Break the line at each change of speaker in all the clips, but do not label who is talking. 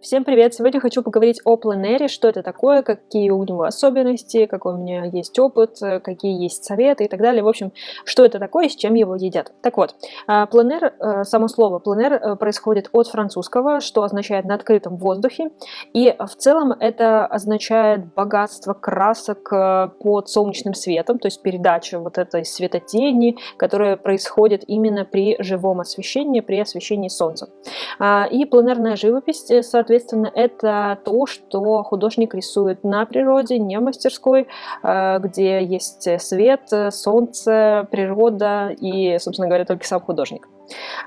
Всем привет! Сегодня хочу поговорить о пленэре, что это такое, какие у него особенности, какой у меня есть опыт, какие есть советы и так далее. В общем, что это такое и с чем его едят. Так вот, пленэр, само слово пленэр происходит от французского, что означает «на открытом воздухе», и в целом это означает богатство красок под солнечным светом, то есть передача вот этой светотени, которая происходит именно при живом освещении, при освещении солнца. И пленэрная живопись, соответственно, это то, что художник рисует на природе, не в мастерской, где есть свет, солнце, природа и, собственно говоря, только сам художник.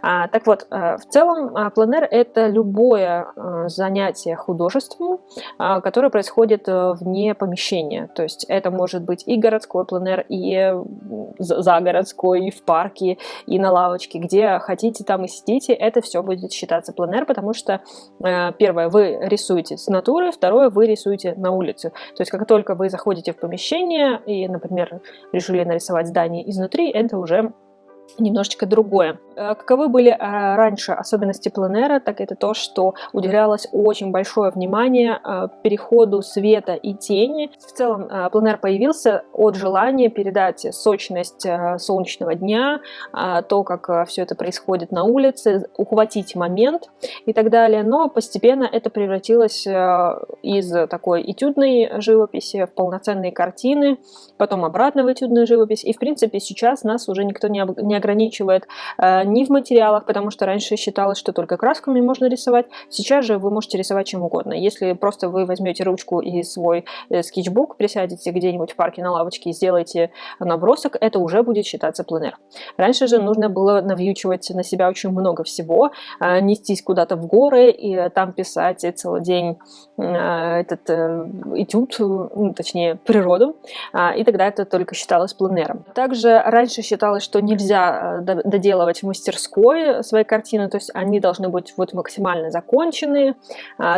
Так вот, в целом пленэр – это любое занятие художеством, которое происходит вне помещения. То есть это может быть и городской пленэр, и загородской, и в парке, и на лавочке, где хотите, там и сидите. Это все будет считаться пленэр, потому что первое, вы рисуете с натуры, второе, вы рисуете на улице. То есть как только вы заходите в помещение и, например, решили нарисовать здание изнутри, это уже немножечко другое. Каковы были раньше особенности пленэра, так это то, что уделялось очень большое внимание переходу света и тени. В целом пленэр появился от желания передать сочность солнечного дня, то, как все это происходит на улице, ухватить момент и так далее. Но постепенно это превратилось из такой этюдной живописи в полноценные картины, потом обратно в этюдную живопись. И в принципе сейчас нас уже никто не ограничивает ни в материалах, потому что раньше считалось, что только красками можно рисовать. Сейчас же вы можете рисовать чем угодно. Если просто вы возьмете ручку и свой скетчбук, присядете где-нибудь в парке на лавочке и сделаете набросок, это уже будет считаться пленэр. Раньше же нужно было навьючивать на себя очень много всего, нестись куда-то в горы и там писать целый день этот этюд, точнее природу, и тогда это только считалось пленэром. Также раньше считалось, что нельзя доделывать в мастерской свои картины, то есть они должны быть вот максимально законченные,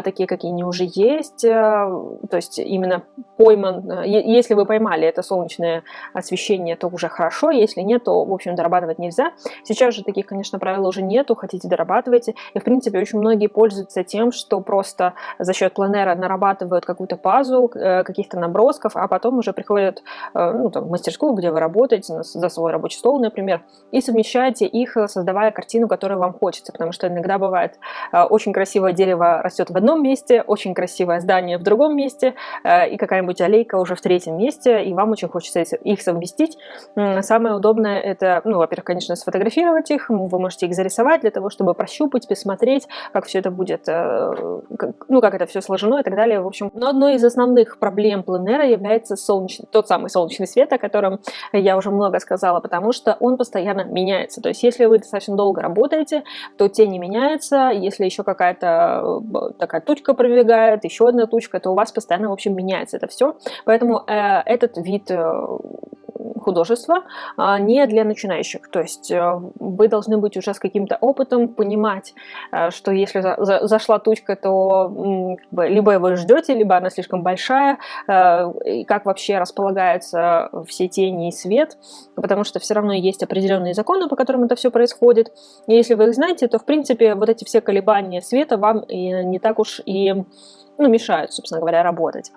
такие, какие они уже есть, то есть именно пойман, если вы поймали это солнечное освещение, то уже хорошо, если нет, то, в общем, дорабатывать нельзя. Сейчас же таких, конечно, правил уже нету, хотите дорабатывайте, и, в принципе, очень многие пользуются тем, что просто за счет пленэра нарабатывают какую-то базу, каких-то набросков, а потом уже приходят в мастерскую, где вы работаете, за свой рабочий стол, например, и совмещаете их, создавая картину, которую вам хочется, потому что иногда бывает очень красивое дерево растет в одном месте, очень красивое здание в другом месте, и какая-нибудь аллейка уже в третьем месте, и вам очень хочется их совместить. Самое удобное это, во-первых, конечно, сфотографировать их, вы можете их зарисовать для того, чтобы прощупать, посмотреть, как все это будет, как это все сложено и так далее. В общем, но одной из основных проблем пленэра является тот самый солнечный свет, о котором я уже много сказала, потому что он постоянно меняется. То есть если вы достаточно долго работаете, то тень не меняется. Если еще какая-то такая тучка пробегает, еще одна тучка, то у вас постоянно, в общем, меняется это все. Поэтому этот вид художества не для начинающих. То есть вы должны быть уже с каким-то опытом, понимать, что если зашла тучка, то либо вы ждете, либо она слишком большая, и как вообще располагаются все тени и свет, потому что все равно есть определенные законы, по которым это все происходит. И если вы их знаете, то, в принципе, вот эти все колебания света вам и не так уж и мешают, собственно говоря, работать.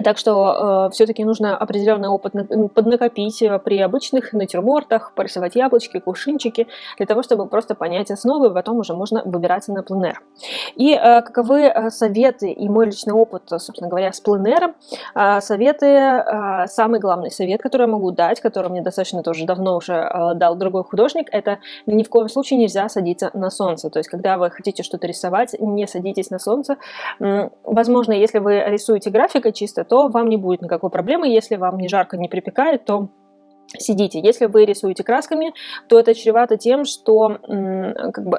Так что все-таки нужно определенный опыт поднакопить при обычных натюрмортах, порисовать яблочки, кувшинчики, для того, чтобы просто понять основы, и потом уже можно выбираться на пленэр. И каковы советы и мой личный опыт, собственно говоря, с пленэром? Советы, самый главный совет, который я могу дать, который мне достаточно тоже давно уже дал другой художник, это ни в коем случае нельзя садиться на солнце. То есть, когда вы хотите что-то рисовать, не садитесь на солнце. Возможно, если вы рисуете графикой чисто, то вам не будет никакой проблемы. Если вам не жарко, не припекает, то сидите. Если вы рисуете красками, то это чревато тем, что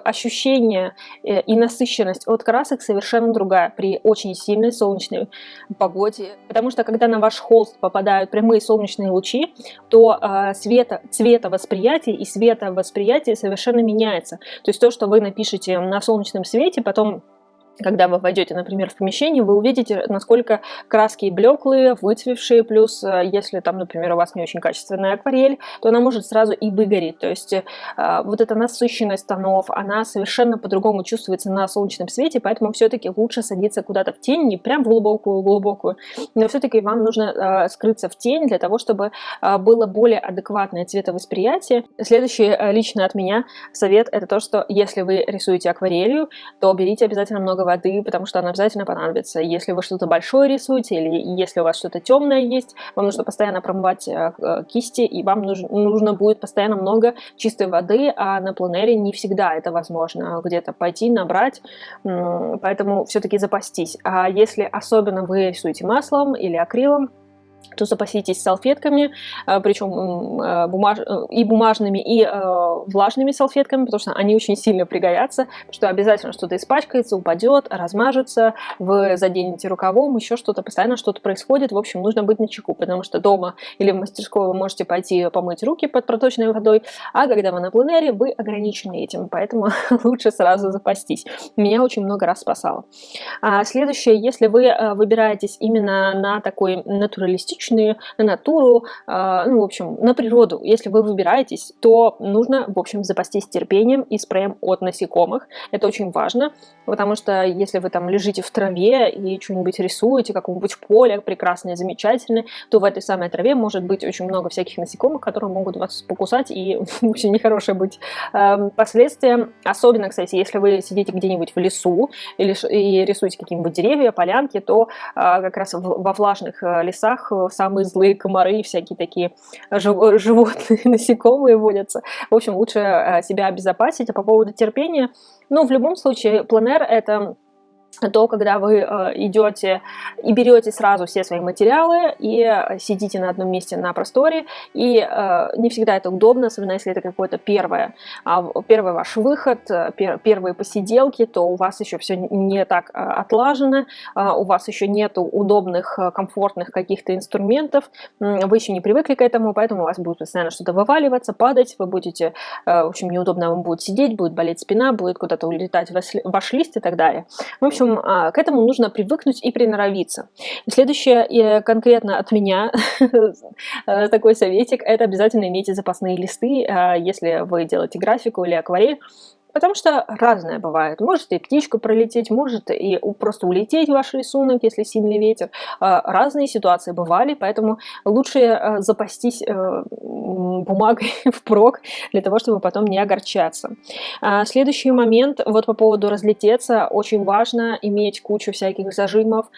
ощущение и насыщенность от красок совершенно другая при очень сильной солнечной погоде. Потому что когда на ваш холст попадают прямые солнечные лучи, то цветовосприятие и световосприятие совершенно меняется. То есть то, что вы напишете на солнечном свете, потом Когда вы войдете, например, в помещение, вы увидите, насколько краски блеклые, выцвевшие, плюс, если там, например, у вас не очень качественная акварель, то она может сразу и выгореть. То есть вот эта насыщенность тонов, она совершенно по-другому чувствуется на солнечном свете, поэтому все-таки лучше садиться куда-то в тень, не прям в глубокую-глубокую, но все-таки вам нужно скрыться в тень для того, чтобы было более адекватное цветовосприятие. Следующий лично от меня совет — это то, что если вы рисуете акварелью, то берите обязательно много воды, потому что она обязательно понадобится. Если вы что-то большое рисуете, или если у вас что-то темное есть, вам нужно постоянно промывать кисти, и вам нужно будет постоянно много чистой воды, а на пленэре не всегда это возможно где-то пойти, набрать, поэтому все-таки запастись. А если особенно вы рисуете маслом или акрилом, то запаситесь салфетками, причем и бумажными, и влажными салфетками, потому что они очень сильно пригодятся, потому что обязательно что-то испачкается, упадет, размажется, вы заденете рукавом, еще что-то, постоянно что-то происходит. В общем, нужно быть начеку, потому что дома или в мастерской вы можете пойти помыть руки под проточной водой, а когда вы на пленэре, вы ограничены этим, поэтому лучше сразу запастись. Меня очень много раз спасало. Следующее, если вы выбираетесь именно на такой натуралистичный, на натуру, ну, в общем, на природу. Если вы выбираетесь, то нужно, в общем, запастись терпением и спреем от насекомых. Это очень важно, потому что если вы там лежите в траве и что-нибудь рисуете, какое-нибудь поле прекрасное, замечательное, то в этой самой траве может быть очень много всяких насекомых, которые могут вас покусать, и очень нехорошее быть последствия. Особенно, кстати, если вы сидите где-нибудь в лесу и рисуете какие-нибудь деревья, полянки, то как раз во влажных лесах самые злые комары и всякие такие животные, насекомые водятся. В общем, лучше себя обезопасить. А по поводу терпения, ну, в любом случае, пленэр — это то, когда вы идете и берете сразу все свои материалы и сидите на одном месте на просторе, и не всегда это удобно, особенно если это какое-то первый ваш выход, первые посиделки, то у вас еще все не так отлажено, у вас еще нету удобных, комфортных каких-то инструментов, вы еще не привыкли к этому, поэтому у вас будет постоянно что-то вываливаться, падать, вы будете, в общем, неудобно вам будет сидеть, будет болеть спина, будет куда-то улетать ваш лист и так далее. В общем, к этому нужно привыкнуть и приноровиться. Следующее, конкретно от меня, такой советик, это обязательно имейте запасные листы, если вы делаете графику или акварель. Потому что разное бывает. Может и птичка пролететь, может и просто улететь ваш рисунок, если сильный ветер. Разные ситуации бывали, поэтому лучше запастись бумагой впрок, для того, чтобы потом не огорчаться. Следующий момент, вот по поводу разлететься, очень важно иметь кучу всяких зажимов.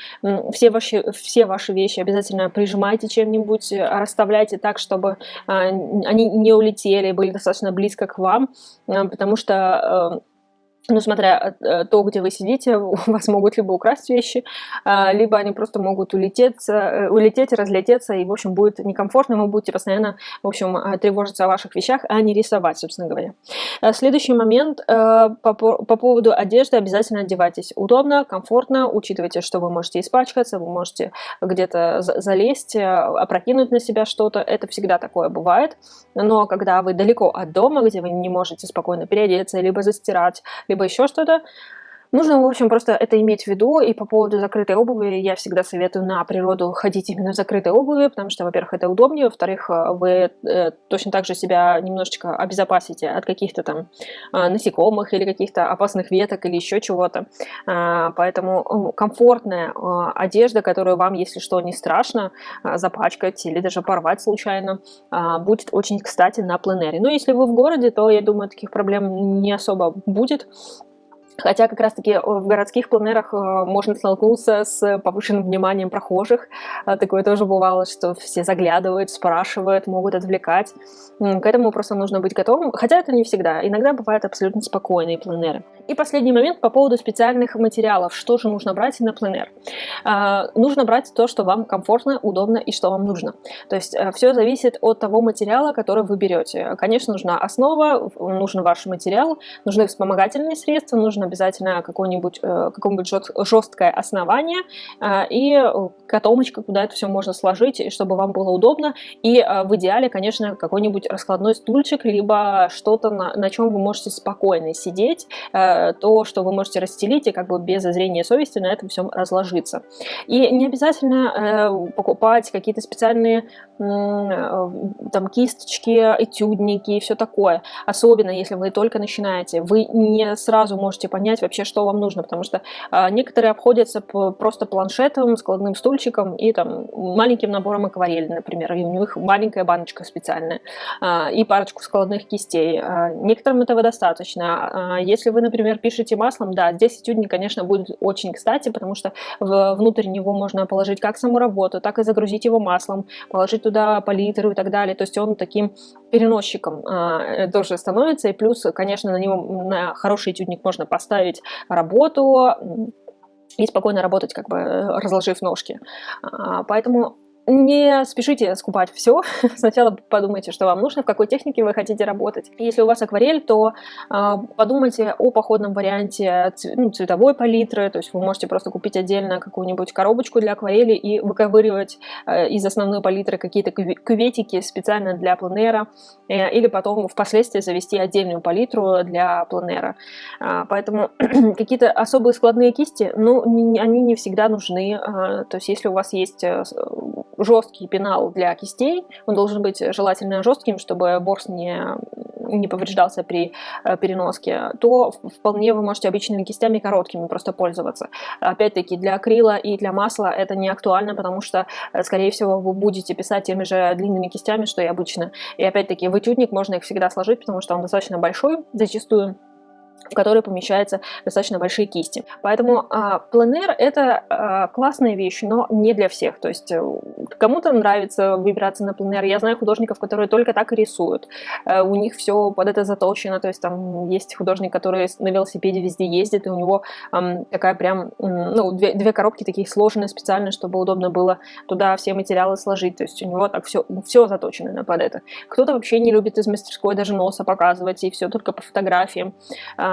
Все ваши вещи обязательно прижимайте чем-нибудь, расставляйте так, чтобы они не улетели, были достаточно близко к вам, потому что ну, смотря то, где вы сидите, у вас могут либо украсть вещи, либо они просто могут улететь, разлететься, и, в общем, будет некомфортно, вы будете постоянно, в общем, тревожиться о ваших вещах, а не рисовать, собственно говоря. Следующий момент, по поводу одежды, обязательно одевайтесь удобно, комфортно, учитывайте, что вы можете испачкаться, вы можете где-то залезть, опрокинуть на себя что-то, это всегда такое бывает, но когда вы далеко от дома, где вы не можете спокойно переодеться, либо застирать, либо еще что-то, нужно, в общем, просто это иметь в виду. И по поводу закрытой обуви я всегда советую на природу ходить именно в закрытой обуви, потому что, во-первых, это удобнее, во-вторых, вы точно так же себя немножечко обезопасите от каких-то там насекомых или каких-то опасных веток или еще чего-то. Поэтому комфортная одежда, которую вам, если что, не страшно запачкать или даже порвать случайно, будет очень кстати на пленэре. Но если вы в городе, то, я думаю, таких проблем не особо будет. Хотя как раз-таки в городских пленэрах можно столкнуться с повышенным вниманием прохожих. Такое тоже бывало, что все заглядывают, спрашивают, могут отвлекать. К этому просто нужно быть готовым. Хотя это не всегда. Иногда бывают абсолютно спокойные пленэры. И последний момент по поводу специальных материалов. Что же нужно брать на пленэр? Нужно брать то, что вам комфортно, удобно и что вам нужно. То есть все зависит от того материала, который вы берете. Конечно, нужна основа, нужен ваш материал, нужны вспомогательные средства, нужно нужно обязательно какое-нибудь жесткое основание и котомочка, куда это все можно сложить, и чтобы вам было удобно. И в идеале, конечно, какой-нибудь раскладной стульчик, либо что-то, на чем вы можете спокойно сидеть, то, что вы можете расстелить и как бы без зазрения совести на этом всем разложиться. И не обязательно покупать какие-то специальные там кисточки, этюдники и все такое. Особенно, если вы только начинаете. Вы не сразу можете понять вообще, что вам нужно, потому что некоторые обходятся просто планшетом, складным стульчиком и там маленьким набором акварели, например, и у них маленькая баночка специальная, и парочку складных кистей. Некоторым этого достаточно. Если вы, например, пишете маслом, да, здесь этюдник, конечно, будет очень кстати, потому что внутрь него можно положить как саму работу, так и загрузить его маслом, положить туда палитру и так далее. То есть он таким переносчиком тоже становится. И плюс, конечно, на хороший этюдник можно поставить работу и спокойно работать, как бы разложив ножки. Поэтому не спешите скупать все. Сначала подумайте, что вам нужно, в какой технике вы хотите работать. Если у вас акварель, то подумайте о походном варианте цветовой палитры. То есть вы можете просто купить отдельно какую-нибудь коробочку для акварели и выковыривать из основной палитры какие-то кюветики специально для пленэра. Или потом впоследствии завести отдельную палитру для пленэра. Поэтому какие-то особые складные кисти, они не всегда нужны. То есть если у вас есть жесткий пенал для кистей, он должен быть желательно жестким, чтобы ворс не повреждался при переноске, то вполне вы можете обычными кистями короткими просто пользоваться. Опять-таки, для акрила и для масла это не актуально, потому что, скорее всего, вы будете писать теми же длинными кистями, что и обычно. И опять-таки, в этюдник можно их всегда сложить, потому что он достаточно большой, зачастую, в который помещаются достаточно большие кисти. Поэтому пленэр — это классная вещь, но не для всех. То есть кому-то нравится выбираться на пленэр. Я знаю художников, которые только так и рисуют. У них все под это заточено. То есть там есть художник, который на велосипеде везде ездит, и у него такая прям, две коробки таких сложенные специально, чтобы удобно было туда все материалы сложить. То есть у него так все заточено под это. Кто-то вообще не любит из мастерской даже носа показывать, и все только по фотографиям.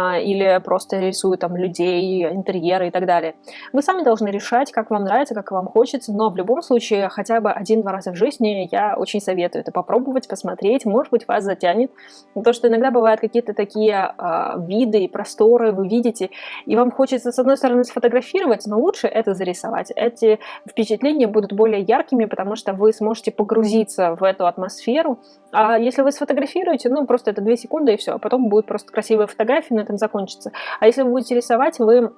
Или просто рисуют там людей, интерьеры и так далее. Вы сами должны решать, как вам нравится, как вам хочется, но в любом случае хотя бы 1-2 раза в жизни я очень советую это попробовать, посмотреть, может быть, вас затянет. Потому что иногда бывают какие-то такие виды и просторы, вы видите, и вам хочется, с одной стороны, сфотографировать, но лучше это зарисовать. Эти впечатления будут более яркими, потому что вы сможете погрузиться в эту атмосферу. А если вы сфотографируете, просто это 2 секунды и все, а потом будет просто красивая фотография, на этом закончится. А если вы будете рисовать, вы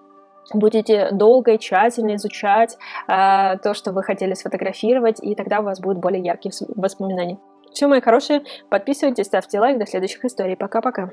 будете долго и тщательно изучать то, что вы хотели сфотографировать, и тогда у вас будут более яркие воспоминания. Все, мои хорошие, подписывайтесь, ставьте лайк, до следующих историй. Пока-пока.